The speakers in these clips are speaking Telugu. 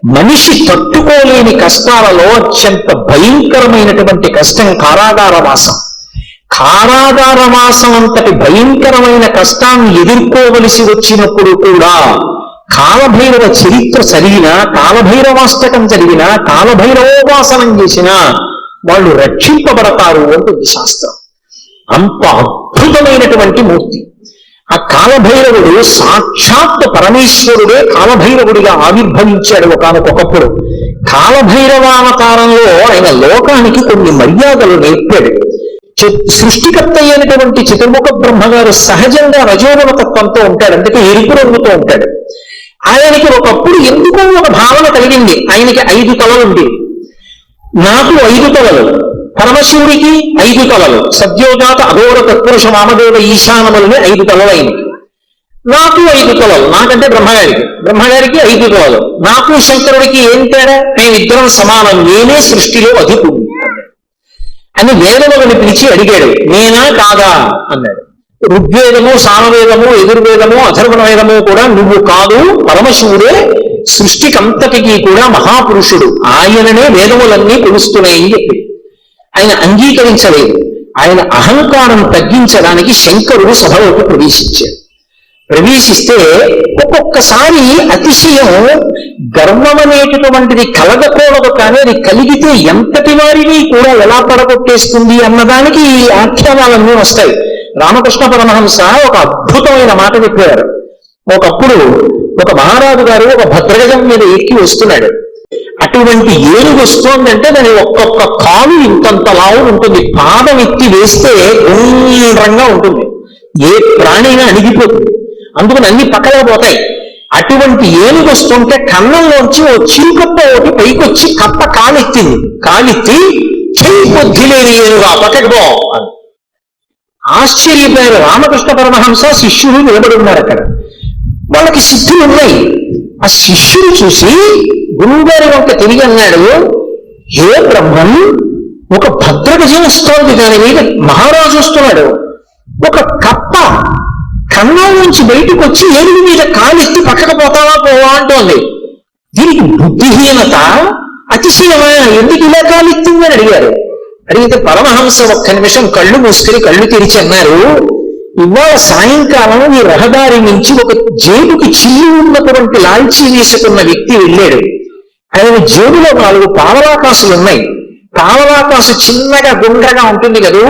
మనిషి తట్టుకోలేని కష్టాలలో అత్యంత భయంకరమైనటువంటి కష్టం కారాగారవాసం. కారాగారవాసం అంతటి భయంకరమైన కష్టాన్ని ఎదుర్కోవలసి వచ్చినప్పుడు కూడా కాలభైరవ చరిత్ర చదివినా, కాలభైరవాష్టకం చదివినా, కాలభైరవోపాసనం చేసినా వాళ్ళు రక్షింపబడతారు అంటుంది శాస్త్రం. అంత అద్భుతమైనటువంటి మూర్తి ఆ కాలభైరవుడు. సాక్షాత్ పరమేశ్వరుడే కాలభైరవుడిగా ఆవిర్భవించాడు ఒకానొకప్పుడు. కాలభైరవావతారంలో ఆయన లోకానికి కొన్ని మర్యాదలు నేర్పాడు. సృష్టికర్త అయినటువంటి చతుర్ముఖ బ్రహ్మగారు సహజంగా రజోగుణ తత్వంతో ఉంటాడు, అందుకే ఎరుపు రంగుతో ఉంటాడు. ఆయనకి ఒకప్పుడు ఎందుకో ఒక భావన కలిగింది, ఆయనకి 5 తలలు ఉండేవి. నాకు 5 తలలు, పరమశివుడికి 5 తలలు, సద్యోజాత అఘోర తత్పురుష వామదేవ ఈశానములని 5 తలలు అయినవి. నాకు 5 తలలు, నాకంటే బ్రహ్మగారికి 5 తలలు. నాకు శంకరుడికి ఏం తేడా? మేమిద్దరం సమానం, నేనే సృష్టిలో అధికుడు అని వేదములను పిలిచి అడిగాడు. నేనా కాదా అన్నాడు. ఋగ్వేదము, సామవేదము, యజుర్వేదము, అథర్వణ వేదము కూడా నువ్వు కాదు, పరమశివుడే సృష్టికంతటికి కూడా మహాపురుషుడు, ఆయననే వేదములన్నీ కొలుస్తున్నాయని చెప్పి ఆయన అంగీకరించలేదు. ఆయన అహంకారం తగ్గించడానికి శంకరుడు సభలోకి ప్రవేశించాడు. ప్రవేశిస్తే ఒక్కొక్కసారి అతిశయం, గర్వం అనేటటువంటిది కలగకూడదు, కానీ అది కలిగితే ఎంతటి వారిని కూడా ఎలా పడగొట్టేస్తుంది అన్నదానికి ఈ ఆఖ్యానాలన్నీ వస్తాయి. రామకృష్ణ పరమహంస ఒక అద్భుతమైన మాట చెప్పారు. ఒకప్పుడు ఒక మహారాజు గారు ఒక భద్రగజం మీద ఎక్కి వస్తున్నాడు. అటువంటి ఏనుగు వస్తోందంటే దాని ఒక్కొక్క కాలు ఇంతంత లావు ఉంటుంది, పాదం ఎత్తి వేస్తే గుండ్రంగా ఉంటుంది, ఏ ప్రాణిగా అణిగిపోతుంది, అందుకని అన్ని పక్కలా పోతాయి. అటువంటి ఏనుగు వస్తుంటే కన్నంలోంచి ఓ చిరుకప్ప ఒకటి పైకొచ్చి కప్ప కాలెత్తింది. కాలెత్తి చెయ్యి బుద్ధి లేని ఏనుగా పక్కకు పో అని ఆశ్చర్యపోయారు. రామకృష్ణ పరమహంస శిష్యుడు నిలబడి ఉన్నారు అక్కడ. వాళ్ళకి సిద్ధులు ఉన్నాయి. ఆ శిష్యుడు చూసి గురువుగారి వంక తిరిగి అన్నాడు, హే బ్రహ్మన్, ఒక భద్రగజం వస్తోంది, దాని మీద మహారాజు వస్తున్నాడు. ఒక కప్ప కన్నం నుంచి బయటకు వచ్చి ఏనుగు మీద కాలెత్తి పక్కకు పోతావా పోవా అంటోంది. దీనికి బుద్ధిహీనత, అతిశయమా, ఎందుకు ఇలా కాలెత్తిందని అడిగారు. అడిగితే పరమహంస ఒక్క నిమిషం కళ్ళు మూసుకుని కళ్ళు తెరిచి అన్నారు, ఇవాళ సాయంకాలం ఈ రహదారి నుంచి ఒక జేబుకి చిల్లి ఉన్నటువంటి లాల్చీ వేసుకున్న వ్యక్తి వెళ్ళాడు. ఆయన జేబులో 4 పావలాకాసులు ఉన్నాయి. పావలాకాసు చిన్నగా గుండ్రగా ఉంటుంది కదూ,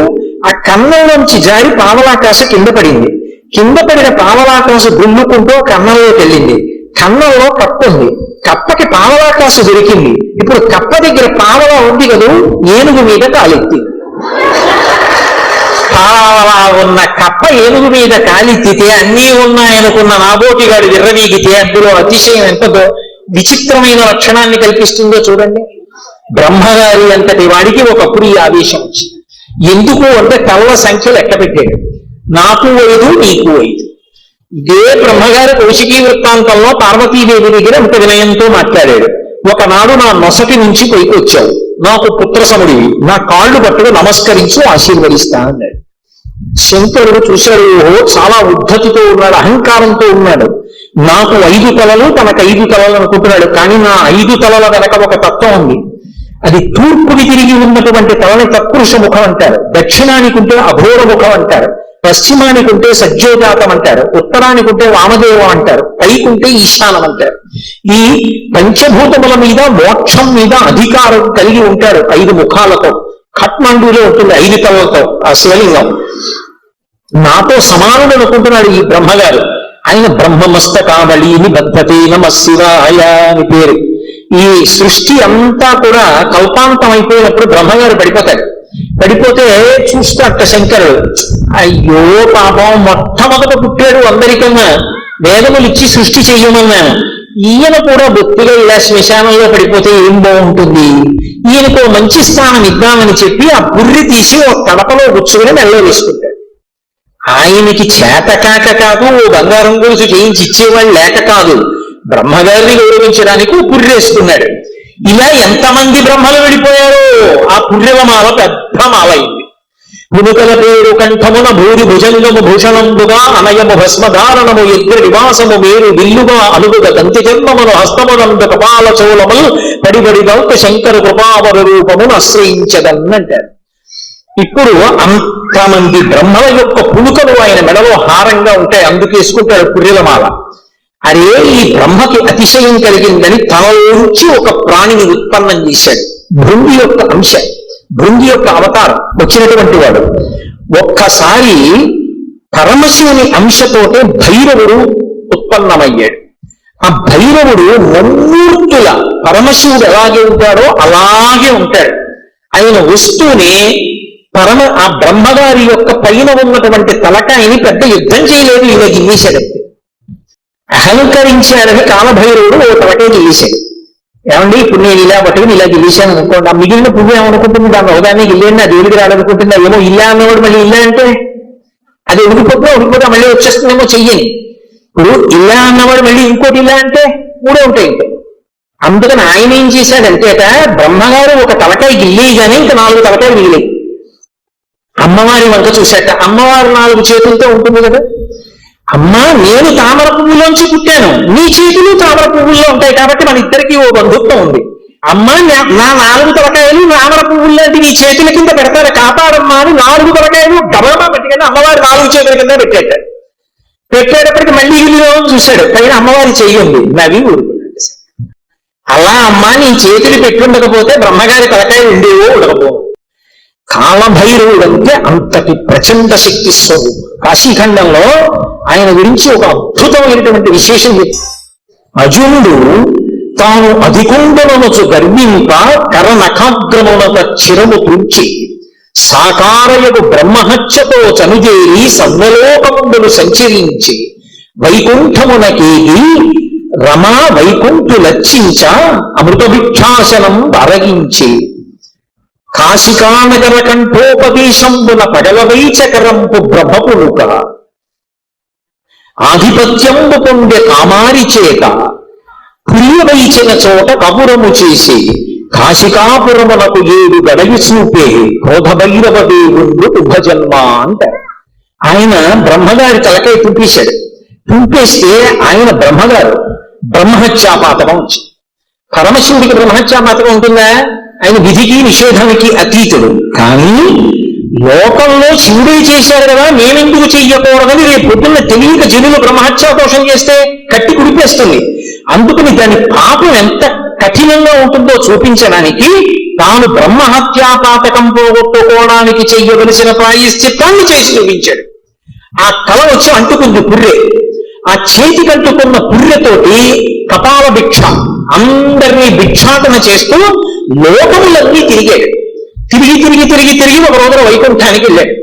ఆ కన్నంలోంచి జారి పావలాకాసు కింద పడింది. కింద పడిన పావలాకాసు గుల్లుకుంటూ కన్నంలోకి వెళ్ళింది. కన్నంలో కప్ప ఉంది, కప్పకి పావలాకాసు దొరికింది. ఇప్పుడు కప్ప దగ్గర పావలా ఉంది కదూ, ఏనుగు మీద కాలెత్తింది. పావలా ఉన్న కప్ప ఏనుగు మీద కాలెత్తితే అన్నీ ఉన్నాయనుకున్న నాబోటిగాడు విర్రవీగితే అందులో అతిశయం ఎంత విచిత్రమైన లక్షణాన్ని కల్పిస్తుందో చూడండి. బ్రహ్మగారి అంతటి వాడికి ఒకప్పుడు ఈ ఆవేశం వచ్చింది. ఎందుకు అంటే తలల సంఖ్య లెక్క పెట్టాడు. నాకు 5, నీకు 5. ఇదే బ్రహ్మగారి కౌశికీ వృత్తాంతంలో పార్వతీదేవి దగ్గర అంత వినయంతో మాట్లాడాడు. ఒకనాడు నా నొసటి నుంచి పైకి వచ్చావు, నాకు పుత్రసముడివి, నా కాళ్ళు పట్టుకు నమస్కరించు, ఆశీర్వదిస్తా అన్నాడు. శంకరుడు చూశాడు, ఓహో చాలా ఉద్ధతితో ఉన్నాడు, అహంకారంతో ఉన్నాడు. నాకు 5 తలలు, తనకు 5 తలలు అనుకుంటున్నాడు. కానీ నా 5 తలల వెనక ఒక తత్వం ఉంది. అది తూర్పుకి తిరిగి ఉన్నటువంటి తలని తత్పురుష ముఖం అంటారు, దక్షిణానికి ఉంటే అఘోర ముఖం అంటారు, పశ్చిమానికి ఉంటే సజ్జోజాతం అంటారు, ఉత్తరానికి ఉంటే వామదేవం అంటారు, పైకుంటే ఈశానం అంటారు. ఈ పంచభూతముల మీద, మోక్షం మీద అధికారం కలిగి ఉంటారు 5 ముఖాలతో. ఖట్మండూలో ఉంటుంది 5 తలలతో ఆ శివలింగం. నాతో సమానుడు అనుకుంటున్నాడు ఈ బ్రహ్మగారు. ఆయన బ్రహ్మమస్తకావళి నిబద్ధతే నమః శివాయ అని పేరు. ఈ సృష్టి అంతా కూడా కల్పాంతం అయిపోయినప్పుడు బ్రహ్మగారు పడిపోతాడు. పడిపోతే చూస్తాట శంకరుడు, అయ్యో పాపం, మొట్టమొదట పుట్టాడు అందరికన్నా, వేదములు ఇచ్చి సృష్టి చెయ్యమన్నాను, ఈయన కూడా బొత్తిగా ఇలా శ్మశానంలో పడిపోతే ఏం బాగుంటుంది, ఈయనకు మంచి స్థానం ఇద్దామని చెప్పి ఆ పుర్రి తీసి ఒక కడపలో గుచ్చుకుని మెల్ల వేసుకుంటాడు. ఆయనకి చేతకాక కాదు, ఓ బంగారం గొలుసు చేయించి ఇచ్చేవాళ్ళు లేక కాదు, బ్రహ్మగారిని గౌరవించడానికి పుర్రేసుకున్నాడు. ఇలా ఎంతమంది బ్రహ్మలు వెళ్ళిపోయారో ఆ పుర్రెల మాల పెద్ద మాల అయింది. పునుకల పేరు కంఠమున భూరి భుజంగము భూషణంబుగా అనయము భస్మధారణము యజ్ఞ నివాసము మేరు విల్లుగా అనుగుగా దంతి జన్మమును హస్తమునందు కపాల చోళములు పడిబడి గౌత శంకర కృపావర రూపమును ఆశ్రయించదన్నంటారు. ఇప్పుడు అంతమంది బ్రహ్మల యొక్క పునుకలు ఆయన మెడలో హారంగా ఉంటాయి, అందుకేసుకుంటాడు పుర్రెలమాల. అరే ఈ బ్రహ్మకి అతిశయం కలిగిందని తనలోంచి ఒక ప్రాణిని ఉత్పన్నం చేశాడు. భృంగి యొక్క అంశ, భృంగి యొక్క అవతారం వచ్చినటువంటి వాడు. ఒక్కసారి పరమశివుని అంశతోటే భైరవుడు ఉత్పన్నమయ్యాడు. ఆ భైరవుడు ముమ్మూర్తుల పరమశివుడు ఎలాగే ఉంటాడో అలాగే ఉంటాడు. ఆయన వస్తూనే ఆ బ్రహ్మగారి యొక్క పైన ఉన్నటువంటి తలకాయని పెద్ద యుద్ధం చేయలేదు, ఇలా గిల్లేశాడు. అహంకరించాడని కాలభైరవుడు ఓ తలకాయ గిల్లేశాడు. ఏమండి ఇప్పుడు నేను ఇలా పట్టుకుని ఇలా గిల్లేశాను అనుకోండి, ఆ మిగిలిన పువ్వు ఏమనుకుంటుంది, దాన్ని ఒకదాన్ని గిల్లేండి అది దేవుడికి రాడనుకుంటుందా, ఏమో ఇలా అన్నవాడు మళ్ళీ ఇలా అంటే అది ఉడికిపోతా మళ్ళీ వచ్చేస్తుందేమో చెయ్యని. ఇప్పుడు ఇలా అన్నవాడు మళ్ళీ ఇంకోటి ఇలా అంటే మూడే ఉంటాయి. ఇంకా అందుకని ఆయన ఏం చేశాడంటే బ్రహ్మగారు ఒక తలకాయ గిల్లేయగానే ఇంకా 4 తలకాయలు మిగిలాయి. అమ్మవారి వంక చూశాట. అమ్మవారు 4 చేతులతో ఉంటుంది కదా. అమ్మా నేను తామర పువ్వులోంచి పుట్టాను, నీ చేతులు తామర పువ్వుల్లో ఉంటాయి కాబట్టి మన ఇద్దరికి ఓ బంధుత్వం ఉంది. అమ్మా నా 4 తలకాయలు తామర పువ్వుల్లాంటి నీ చేతుల కింద పెడతారు, కాపాడమ్మా అని 4 తలకాయలు గబగబా పెట్టుకుని అమ్మవారి 4 చేతుల కింద పెట్టేటప్పటికి మళ్ళీ ఇల్లు చూశాడు, పైన అమ్మవారి చెయ్యి ఉంది, నవి ఊరుకున్నాడు. అలా అమ్మా నీ చేతులు పెట్టుండకపోతే బ్రహ్మగారి తలకాయలు ఉండేవో ఉండకపోవు. కాలభైరవుడు అంటే అంతటి ప్రచండ శక్తి స్వరూపం. కాశీఖండంలో ఆయన గురించి ఒక అద్భుతమైనటువంటి విశేషం చెప్తారు. అర్జునుడు తాను అధికుండనొచ్చు గర్వింప కరనఖాగ్రమునత చిరము తుంచి సాకారయగు బ్రహ్మహత్యతో చనుజేరి సర్వలోకముందులు సంచరించి వైకుంఠమునకేగి రమా వైకుంఠు లక్షించ అమృతభిక్షాసనం అరగించి కాశికానగర కంఠోపదేశంబున పగలవైచకరంపు బ్రహ్మపులుక ఆధిపత్యంబు పొందే కామారి చేత ప్రియవైచిన చోట కపురము చేసి కాశికాపురమునకు 7 గడవి చూపే క్రోధభైరవ దేవుడు ఉభజన్మ అంటారు. ఆయన బ్రహ్మగారి తలకాయ తుంపేశాడు. తుంపేస్తే ఆయన బ్రహ్మగారు బ్రహ్మహత్యాపాతకం వచ్చింది. పరమశివుడికి బ్రహ్మహత్యాపాతకం ఉంటుందా? ఆయన విధికి నిషేధానికి అతీతుడు. కానీ లోకంలో శివుడే చేశాడు కదా, నేనెందుకు చెయ్యకూడదని రేపు పొద్దున్న తెలియక జనులు బ్రహ్మహత్యాదోషం చేస్తే కట్టి కుడిపేస్తుంది. అందుకని దాని పాపం ఎంత కఠినంగా ఉంటుందో చూపించడానికి తాను బ్రహ్మహత్యాపాతకం పోగొట్టుకోవడానికి చెయ్యవలసిన ప్రాయశ్చిత్తాన్ని చేసి చూపించాడు. ఆ కళ వచ్చి అంటుకుంది పుర్రె. ఆ చేతికి అంటుకున్న పుర్రెతోటి కపాల భిక్ష అందరినీ భిక్షాటన చేస్తూ లోకములన్నీ తిరిగాడు. తిరిగి ఒక రోజున వైకుంఠానికి వెళ్ళాడు.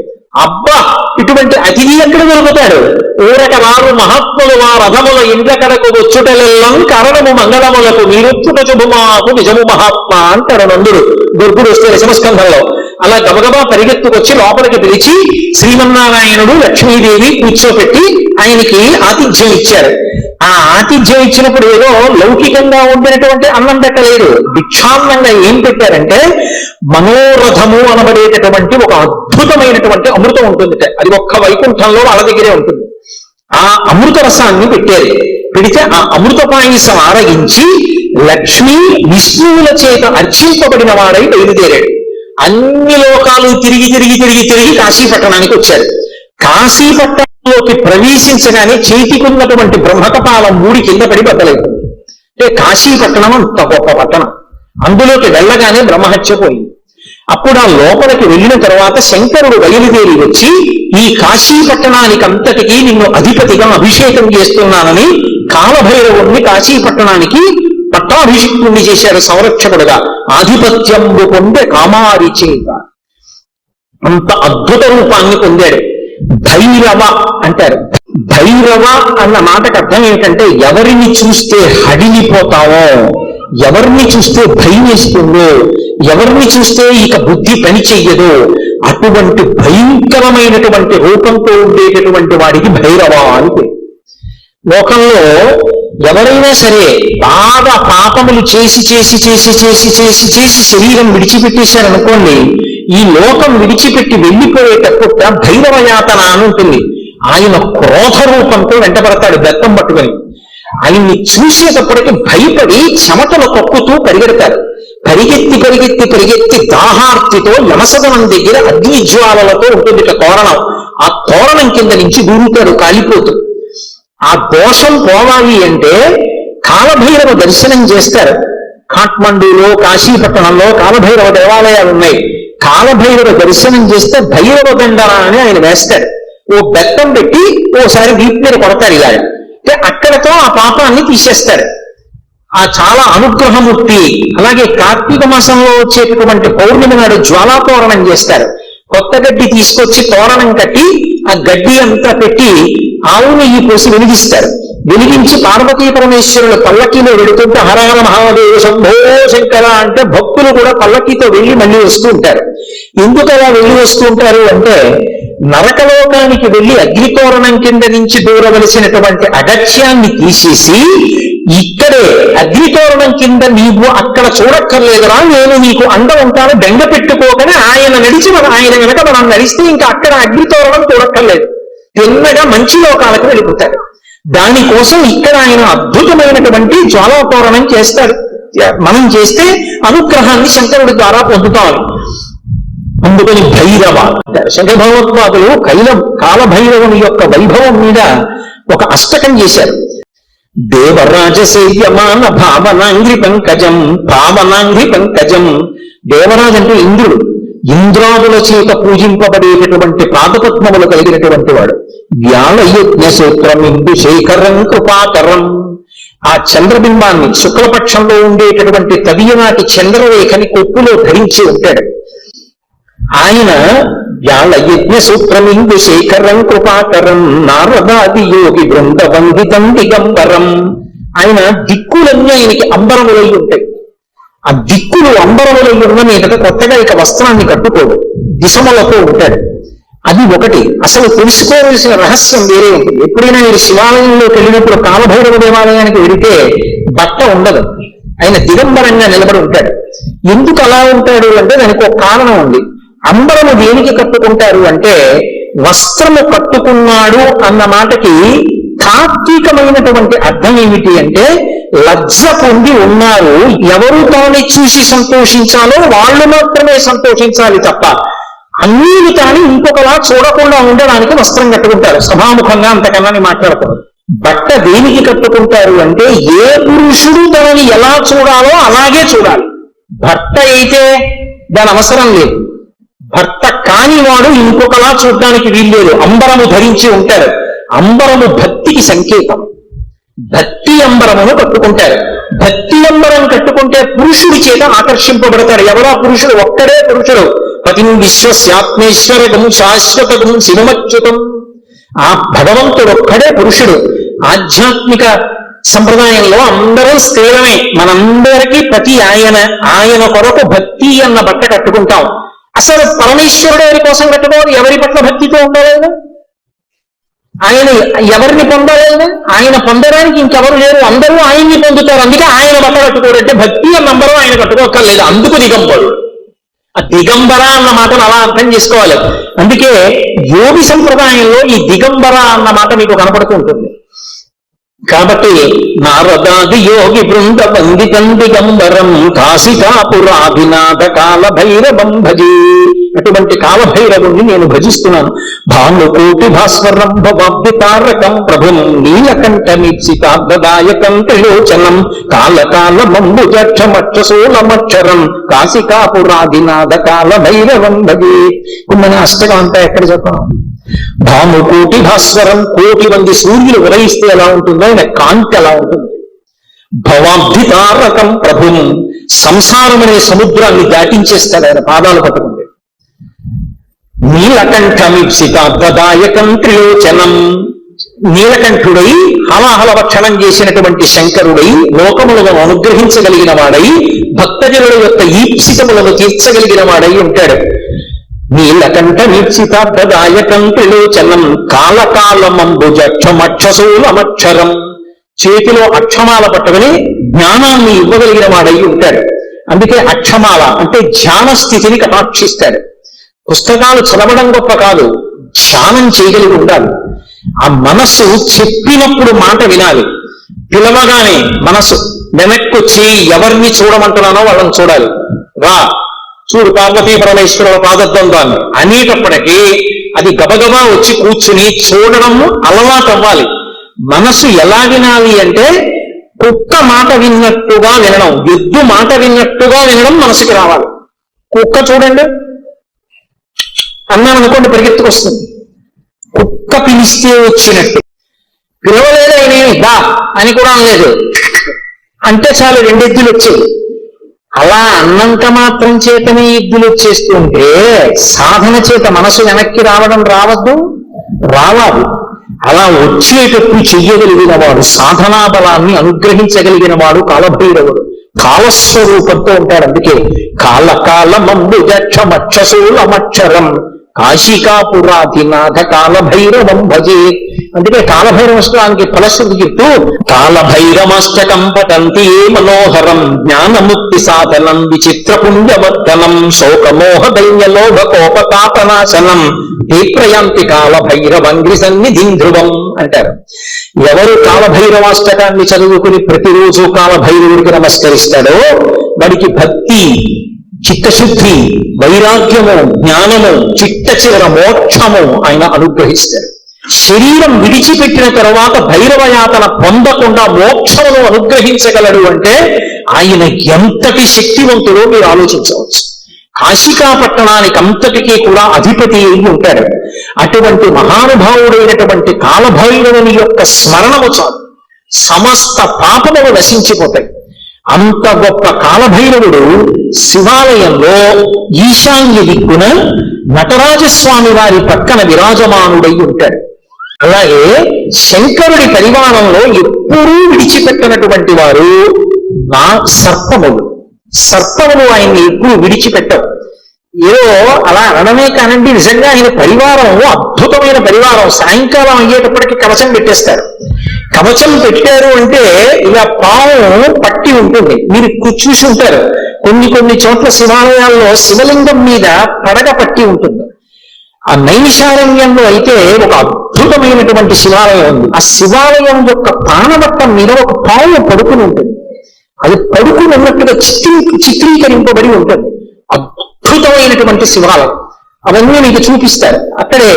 అబ్బా ఇటువంటి అతిథి ఎక్కడ దొరుకుతాడు? ఊరక వారు మహాత్ములు వారు రథముల ఇండ్లకడకు వచ్చుటలెల్లం కారణము మంగళములకు మీరొచ్చుట శుభమాకు నిజము మహాత్మా అంటాడు నందుడు దుర్గుడు వస్తే దశమస్కంధంలో. అలా గబగబా పరిగెత్తుకొచ్చి లోపలికి పిలిచి శ్రీమన్నారాయణుడు లక్ష్మీదేవి కూర్చోపెట్టి ఆయనకి ఆతిథ్యం ఇచ్చారు. ఆ ఆతిథ్యం ఇచ్చినప్పుడు ఏదో లౌకికంగా ఉండినటువంటి అన్నం పెట్టలేదు, భిక్షాన్నంగా ఏం పెట్టారంటే మనోరథము అనబడేటటువంటి ఒక అద్భుతమైనటువంటి అమృతం ఉంటుంది. అది ఒక్క వైకుంఠంలో వాళ్ళ దగ్గరే ఉంటుంది. ఆ అమృత రసాన్ని పెట్టారు. పెడితే ఆ అమృత పాయసం ఆరగించి లక్ష్మీ విష్ణువుల చేత అర్చింపబడిన వాడై బయలుదేరాడు. అన్ని లోకాలు తిరిగి కాశీపట్టణానికి వచ్చారు. కాశీపట్టణంలోకి ప్రవేశించగానే చేతికున్నటువంటి బ్రహ్మకపాలం 3 కింద పడి బద్దలైపోయింది. అంటే కాశీపట్టణం అంత గొప్ప పట్టణం. అందులోకి వెళ్ళగానే బ్రహ్మహత్య పోయింది. అప్పుడు ఆ లోపలికి వెళ్ళిన తర్వాత శంకరుడు బయలుదేరి వచ్చి ఈ కాశీపట్టణానికి అంతటికీ నిన్ను అధిపతిగా అభిషేకం చేస్తున్నానని కాలభైరవుణ్ణి కాశీపట్టణానికి పట్టాభిషిక్తుణ్ణి చేశారు సంరక్షకుడుగా. ఆధిపత్యంబు పొందే కామారి చేత అంత అద్భుత రూపాన్ని పొందాడు. భైరవ అంటారు. భైరవ అన్న మాటకు అర్థం ఏంటంటే ఎవరిని చూస్తే హడిలిపోతావో, ఎవరిని చూస్తే భయం వేస్తుందో, ఎవరిని చూస్తే ఇక బుద్ధి పని చెయ్యదో అటువంటి భయంకరమైనటువంటి రూపంతో ఉండేటటువంటి వాడికి భైరవ అని పేరు. లోకంలో ఎవరైనా సరే బాగా పాపములు చేసి శరీరం విడిచిపెట్టేశారనుకోండి, ఈ లోకం విడిచిపెట్టి వెళ్ళిపోయేటప్పుడు భైరవయాతన అని ఉంటుంది. ఆయన క్రోధ రూపంతో వెంటబడతాడు బెత్తం పట్టుకొని. ఆయన్ని చూసేటప్పటికి భయపడి చెమటలు కక్కుతూ పరిగెడతారు. పరిగెత్తి పరిగెత్తి పరిగెత్తి దాహార్తితో యమసదనం దగ్గర అగ్నిజ్వాలలతో ఉంటుంది తోరణం. ఆ తోరణం కింద నుంచి దూరుతాడు కాలిపోతూ. ఆ దోషం పోవాలి అంటే కాలభైరవ దర్శనం చేస్తారు. కాఠ్మండూలో కాశీపట్టణంలో కాలభైరవ దేవాలయాలు ఉన్నాయి. కాలభైరవ దర్శనం చేస్తే భైరవ దండన అని ఆయన వేస్తాడు. ఓ బెత్తం పెట్టి ఓసారి వీపు మీద కొడతారు. ఇలా అంటే అక్కడతో ఆ పాపాన్ని తీసేస్తాడు. ఆ చాలా అనుగ్రహమూర్తి. అలాగే కార్తీక మాసంలో వచ్చేటటువంటి పౌర్ణమి నాడు జ్వాలాతోరణం చేస్తారు. కొత్త గడ్డి తీసుకొచ్చి తోరణం కట్టి ఆ గడ్డి అంతా పెట్టి ఆవు నెయ్యి పోసి వెలిగిస్తారు. వెలిగించి పార్వతీ పరమేశ్వరులు పల్లకీలో వెళుతుంటే హరహర మహాదేవ శంభో శంకర అంటే భక్తులు కూడా పల్లకీతో వెళ్ళి మళ్ళీ వస్తూ ఉంటారు. ఎందుకు అలా వెళ్ళి వస్తూ ఉంటారు అంటే నరకలోకానికి వెళ్ళి అగ్నితోరణం కింద నుంచి దూరవలసినటువంటి అగత్యాన్ని తీసేసి ఇక్కడే అగ్నితోరణం కింద నీవు అక్కడ చూడక్కర్లేదురా, నేను నీకు అండ ఉంటాను, బెంగ పెట్టుకోకని ఆయన నడిచి ఆయన వెనక మనం నడిస్తే ఇంకా అక్కడ అగ్నితోరణం చూడక్కర్లేదు, తిన్నగా మంచి లోకాలకు వెళ్ళిపోతాడు. దానికోసం ఇక్కడ ఆయన అద్భుతమైనటువంటి జ్వాలాతోరణం చేస్తాడు. మనం చేస్తే అనుగ్రహాన్ని శంకరుడి ద్వారా పొందుతాం. అందుకని భైరవ శంకర భగవత్పాదులు కాలభైరవుని యొక్క వైభవం మీద ఒక అష్టకం చేశారు. దేవరాజసేవ్యమాన భావనాంగ్రి పంకజం పావనాంగ్రి పంకజం. దేవరాజు అంటే ఇంద్రుడు. ఇంద్రాదుల చేత పూజింపబడేటటువంటి పాదపద్మములు కలిగినటువంటి వాడు. వ్యాళయజ్ఞ సూత్రం ఇందు శేఖరం కృపాకరం. ఆ చంద్రబింబాన్ని శుక్లపక్షంలో ఉండేటటువంటి తదియనాటి చంద్రరేఖని కొప్పులో ధరించి ఉంటాడు. ఆయన వ్యాళయజ్ఞ సూత్రమిందు శేఖరం కృపాకరం నారదాది యోగి బృందవందితం దిగంబరం. ఆయన దిక్కులన్నీ ఆయనకి అంబరములై ఉంటాయి. ఆ దిక్కులు అంబరములై ఉన్న మీదట కొత్తగా ఇక వస్త్రాన్ని కట్టుకోడు, దిశములతో ఉంటాడు. అది ఒకటి. అసలు తెలుసుకోవలసిన రహస్యం వేరే ఉంటుంది. ఎప్పుడైనా మీరు శివాలయంలోకి వెళ్ళినప్పుడు కాలభైరవ దేవాలయానికి వెళితే బట్ట ఉండదు, ఆయన దిగంబరంగా నిలబడి ఉంటాడు. ఎందుకు అలా ఉంటాడు అంటే దానికి ఒక కారణం ఉంది. అంబరము దేనికి కట్టుకుంటారు అంటే వస్త్రము కట్టుకున్నాడు అన్న మాటకి తాత్వికమైనటువంటి అర్థం ఏమిటి అంటే లజ్జ పొంది ఉన్నారు, ఎవరు తాను చూసి సంతోషించాలో వాళ్ళు మాత్రమే సంతోషించాలి తప్ప అన్నీ తాను ఇంకొకలా చూడకుండా ఉండడానికి వస్త్రం కట్టుకుంటారు. సభాముఖంగా అంతకన్నా మాట్లాడకూడదు. బట్ట దేనికి కట్టుకుంటారు అంటే ఏ పురుషుడు తనని ఎలా చూడాలో అలాగే చూడాలి. భర్త అయితే దాని అవసరం లేదు, భర్త కాని వాడు ఇంకొకలా చూడడానికి వీల్లేదు. అంబరము ధరించి ఉంటారు. అంబరము భక్తికి సంకేతం. భక్తి అంబరమును కట్టుకుంటారు. భక్తి అంబరం కట్టుకుంటే పురుషుడి చేత ఆకర్షింపబడతాడు. ఎవరా పురుషుడు? ఒక్కడే పురుషుడు. పతిం విశ్వస్యాత్మేశ్వరగం శాశ్వతగం శివమచ్యుతం. ఆ భగవంతుడు ఒక్కడే పురుషుడు. ఆధ్యాత్మిక సంప్రదాయంలో అందరం స్త్రీలమే. మనందరికీ పతి ఆయన కొరకు భక్తి అన్న బట్ట కట్టుకుంటాం. అసలు పరమేశ్వరుడు ఎవరి కోసం కట్టుకోవాలి? ఎవరి పట్ల భక్తితో ఉండలేదు, ఆయన ఎవరిని పొందలేదు, ఆయన పొందడానికి ఇంకెవరు లేరు, అందరూ ఆయన్ని పొందుతారు. అందుకే ఆయన బట్ట కట్టుకోడంటే భక్తి అన్న నంబరు ఆయన కట్టుకోక్కర్లేదు. అందుకు దిగంబరుడు. ఆ దిగంబర అన్న మాటను అలా అర్థం చేసుకోవాలి. అందుకే యోగి సంప్రదాయంలో ఈ దిగంబర అన్న మాట మీకు కనపడుతూ ఉంటుంది. కాబట్టి నారదాది యోగి బృంద వందితం దిగంబరం కాశికాపురాభినాథ కాలభైరవం భజే. అటువంటి కాలభైరవుణ్ణి నేను భజిస్తున్నాను. భానుకోటి భాస్వరం భవాబ్ది తారకం ప్రభుం నీలకంఠమీప్సితార్థదాయకం త్రిలోచనం కాలకాలమంబుజక్షమక్షసూలమక్షరం కాశికాపురాధినాథ కాలభైరవం భజే. మన అష్టకం అంతా ఎక్కడ చెప్పడం? భానుకోటి భాస్వరం, కోటి మంది సూర్యులు ఉదయిస్తే ఎలా ఉంటుందో ఆయన కాంతి అలా ఉంటుంది. భవాబ్ది తారకం ప్రభుం, సంసారం అనే సముద్రాన్ని దాటించేస్తాడు ఆయన పాదాలు పట్టుకుంటే. నీలకంఠమీప్సితార్థదాయకం త్రిలోచనం, నీలకంఠుడై హలాహల భక్షణం చేసినటువంటి శంకరుడై లోకములను అనుగ్రహించగలిగిన వాడై భక్తజనుల యొక్క ఈప్సితములను తీర్చగలిగిన వాడై ఉంటాడు. నీలకంఠమీప్సితార్థదాయకం త్రిలోచనం కాలకాలమంబుజక్షమక్షసూలమక్షరం, చేతిలో అక్షమాల పట్టుకుని జ్ఞానాన్ని ఇవ్వగలిగిన వాడై ఉంటాడు. అందుకే అక్షమాల అంటే ధ్యాన స్థితిని కటాక్షిస్తాడు. పుస్తకాలు చదవడం గొప్ప కాదు, ధ్యానం చేయగలిగి ఉండాలి. ఆ మనస్సు చెప్పినప్పుడు మాట వినాలి. పిలవగానే మనసు వెనక్కొచ్చి ఎవరిని చూడమంటున్నానో వాళ్ళని చూడాలి. రా చూడు పార్వతీ పరమేశ్వరుల పాదద్వందాన్ని అనేటప్పటికీ అది గబగబా వచ్చి కూర్చుని చూడడం అలవాటు అవ్వాలి. మనసు ఎలా వినాలి అంటే కుక్క మాట విన్నట్టుగా వినడం, ఎద్దు మాట విన్నట్టుగా వినడం మనసుకి రావాలి. కుక్క చూడండి, అన్నాను అనుకోండి పరిగెత్తుకొస్తుంది. కుక్క పిలిస్తే వచ్చినట్టు. పిలవలేదు ఆయనేమి దా అని కూడా అనలేదు, అంటే చాలు 2 ఎద్దులు వచ్చాయి. అలా అన్నంత మాత్రం చేతనే ఎద్దులు వచ్చేస్తుంటే సాధన చేత మనసు వెనక్కి రావడం రావద్దు, రావాలి. అలా వచ్చేటప్పుడు చెయ్యగలిగిన వాడు, సాధనా బలాన్ని అనుగ్రహించగలిగిన వాడు కాలభైరవుడు. కాలస్వరూపంతో ఉంటాడు. అందుకే కాలకాలమంబు జక్షమక్షశూలమక్షరం కాశికాపురాధినాథ కాలభైరవం భజే. అందుకే కాలభైరవష్టానికి ఫలశ్రుతి చెప్తూ కాలభైరమష్టకం పఠంతి ఏ మనోహరం జ్ఞానముక్తి సాధనం విచిత్ర పుణ్యవర్ధనం శోకమోహ దైన్యలోభ కోపతాపనాశనం ఏ ప్రయాంతి కాలభైరవంగ్రి సన్నిధిం ధ్రువం అంటారు. ఎవరు కాలభైరవాష్టకాన్ని చదువుకుని ప్రతిరోజు కాలభైరవుడికి నమస్కరిస్తాడో వాడికి భక్తి, చిత్తశుద్ధి, వైరాగ్యము, జ్ఞానము, చిట్ట చివర మోక్షము ఆయన అనుగ్రహిస్తాడు. శరీరం విడిచిపెట్టిన తర్వాత భైరవయాతన పొందకుండా మోక్షమును అనుగ్రహించగలడు అంటే ఆయన ఎంతటి శక్తివంతుడో మీరు ఆలోచించవచ్చు. కాశికా పట్టణానికి అంతటికీ కూడా అధిపతి అయి ఉంటాడు. అటువంటి మహానుభావుడైనటువంటి కాలభైరవుని యొక్క స్మరణము చాలు, సమస్త పాపములు నశించిపోతాయి. అంత గొప్ప కాలభైరవుడు శివాలయంలో ఈశాన్య దిక్కున నటరాజస్వామి వారి పక్కన విరాజమానుడై ఉంటాడు. అలాగే శంకరుడి పరివారంలో ఎప్పుడూ విడిచిపెట్టనటువంటి వారు సర్పములు. సర్పములు ఆయన్ని ఎప్పుడు విడిచిపెట్టవు. ఏదో అలా అనడమే కానండి, నిజంగా ఆయన పరివారం అద్భుతమైన పరివారం. సాయంకాలం అయ్యేటప్పటికి కవచం పెట్టేస్తారు. కవచం పెట్టారు అంటే ఇలా పాము పట్టి ఉంటుంది. మీరు చూసి ఉంటారు, కొన్ని చోట్ల శివాలయాల్లో శివలింగం మీద పడగ పట్టి ఉంటుంది. ఆ నైమిషారణ్యంలో అయితే ఒక అద్భుతమైనటువంటి శివాలయం ఉంది. ఆ శివాలయం యొక్క ప్రాణవట్టం మీద ఒక పాము పడుకుని ఉంటుంది. అది పడుకుని ఉన్నట్టుగా చిత్రీకరింపబడి ఉంటుంది. అద్భుతమైనటువంటి శివాలయం. అవన్నీ మీకు చూపిస్తారు. అక్కడే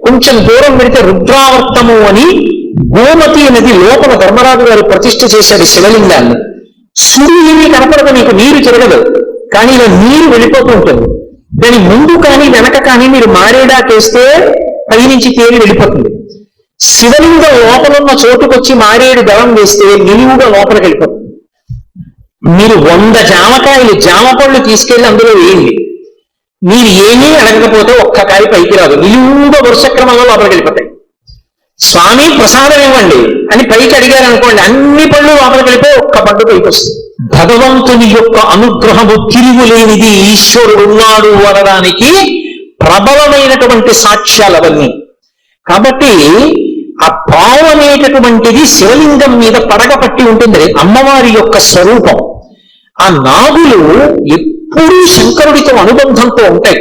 కొంచెం దూరం పెడితే రుద్రావర్తము అని గోమతి నది లోపల ధర్మరాజు గారు ప్రతిష్ఠ చేశాడు శివలింగాన్ని. సూర్యుని కనపడదు, మీకు నీరు తిరగదు, కానీ ఇలా నీరు వెళ్ళిపోతూ ఉంటుంది. దాని ముందు కానీ వెనక కానీ మీరు మారేడాకేస్తే పైనుంచి తేలి వెళ్ళిపోతుంది. శివలింగం లోపలున్న చోటుకొచ్చి మారేడు దళం వేస్తే నిలువుగా లోపలికి వెళ్ళిపోతుంది. మీరు 100 జామకాయలు, జామ పళ్ళు తీసుకెళ్లి అందులో వేయండి, మీరు ఏమీ అడగకపోతే ఒక్క కాయ పైకి రాదు, నిలువుగా వరుసక్రమంలో లోపలికి వెళ్ళిపోతాయి. స్వామి ప్రసాదం ఇవ్వండి అని పైకి అడిగారు అనుకోండి, అన్ని పళ్ళు లోపలికి వెళ్ళిపోయి ఒక్క పండు పైకి వస్తుంది. భగవంతుని యొక్క అనుగ్రహము తిరుగులేనిది, ఈశ్వరుడు ఉన్నాడు అనడానికి ప్రబలమైనటువంటి సాక్ష్యాలు అవన్నీ. కాబట్టి ఆ పావు అనేటటువంటిది శివలింగం మీద పడగ పట్టి ఉంటుంది, అమ్మవారి యొక్క స్వరూపం. ఆ నాగులు ఎప్పుడూ శంకరుడితో అనుబంధంతో ఉంటాయి.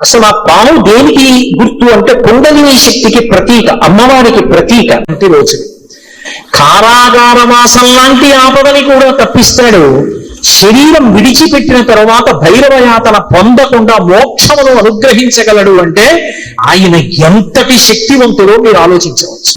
అసలు ఆ పాము దేనికి గుర్తు అంటే కుండలిని శక్తికి ప్రతీక, అమ్మవారికి ప్రతీక. అంటే రోజు కారాగారవాసం లాంటి ఆపదని కూడా తప్పిస్తాడు. శరీరం విడిచిపెట్టిన తర్వాత భైరవయాతన పొందకుండా మోక్షమును అనుగ్రహించగలడు అంటే ఆయన ఎంతటి శక్తివంతుడో మీరు ఆలోచించవచ్చు.